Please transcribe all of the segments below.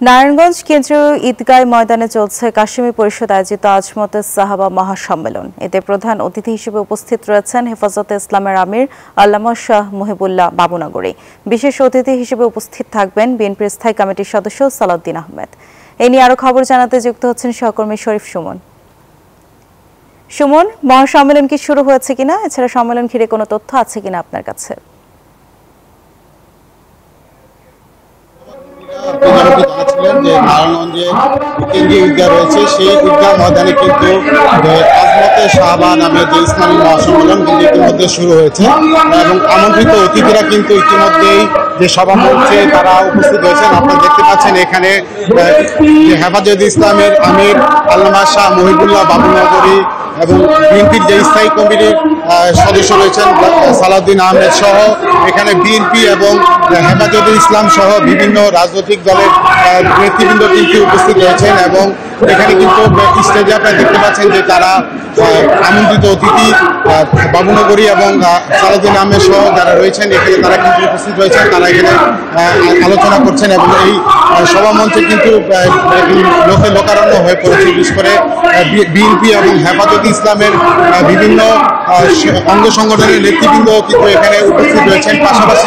নারায়ণগঞ্জ কেন্দ্রীয় ঈদগাহ ময়দানে চলছে কাশেমি পরিষদ আয়োজিত আজমতে সাহাবা মহাসম্মেলন। এতে প্রধান অতিথি হিসেবে উপস্থিত রয়েছেন হেফাজতে ইসলামের আমির আল্লামা শাহ মুহিবুল্লাহ বাবুনগরী। বিশেষ অতিথি হিসেবে উপস্থিত থাকবেন বিএনপির স্থায়ী কমিটির সদস্য সালাউদ্দিন আহমেদ। এ নিয়ে আরো খবর জানাতে যুক্ত হচ্ছেন সহকর্মী শরীফ সুমন। সুমন, মহাসম্মেলন কি শুরু হয়েছে কিনা, এছাড়া সম্মেলন ঘিরে কোনো তথ্য আছে কিনা আপনার কাছে? জানাচ্ছিলেন যে নারায়ণগঞ্জে কেন্দ্রীয় ঈদগাহ রয়েছে, সেই ঈদগাহ ময়দানে কিন্তু আজমতে সাহাবা নামে যে ইসলামী মহাসম্মেলন কিন্তু ইতিমধ্যে শুরু হয়েছে এবং আমন্ত্রিত অতিথিরা কিন্তু ইতিমধ্যেই যে সভামঞ্চে তারা উপস্থিত হয়েছেন। আপনারা দেখতে পাচ্ছেন এখানে হেফাজতে ইসলামের আমির আল্লামা শাহ মুহিবুল্লাহ বাবুনগরী এবং বিএনপির যে স্থায়ী কমিটির সদস্য রয়েছেন সালাউদ্দিন আহমেদ সহ এখানে বিএনপি এবং হেফাজতে ইসলাম সহ বিভিন্ন রাজনৈতিক দলের নেতৃবৃন্দ কিন্তু উপস্থিত রয়েছেন এবং এখানে কিন্তু স্টেজে আপনারা দেখতে পাচ্ছেন যে তারা আমন্ত্রিত অতিথি বাবুনগরী এবং সালাউদ্দিন আহমেদ সহ যারা রয়েছেন এখানে তারা কিন্তু উপস্থিত রয়েছেন। তারা এখানে আলোচনা করছেন এবং এই সভামঞ্চে কিন্তু লোকে লোকারণ্য হয়ে পড়েছে। বিশেষ করে বিএনপি এবং হেফাজতে ইসলামের বিভিন্ন অঙ্গ সংগঠনের নেতৃবৃন্দ কিন্তু এখানে উপস্থিত রয়েছেন। পাশাপাশি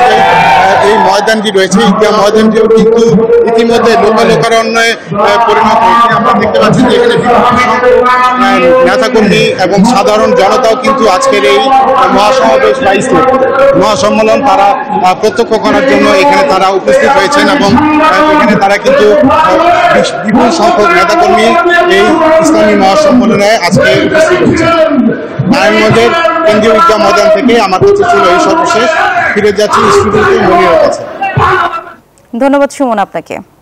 এই ময়দানটি রয়েছে ঈদগাহ ময়দানটিও কিন্তু ইতিমধ্যে লোকারণ্যে পরিণত হয়েছে। আমরা দেখতে পাচ্ছি যে এখানে নেতাকর্মী এবং সাধারণ জনতাও কিন্তু আজকের এই মহাসমাবেশ বা মহাসম্মেলন তারা প্রত্যক্ষ করার জন্য এখানে তারা উপস্থিত হয়েছেন এবং এখানে তারা কিন্তু বিপুল সংখ্যক নেতাকর্মী এই ইসলামী মহাসম্মেলনে আজকে উপস্থিত হয়েছেন। নারায়ণগঞ্জের কেন্দ্রীয় ঈদগাহ ময়দান থেকে আমার কাছে ছিল এই সর্বশেষ। ফিরে যাচ্ছি স্টুডিওতে মনিরের কাছে। ধন্যবাদ সুমন আপনাকে।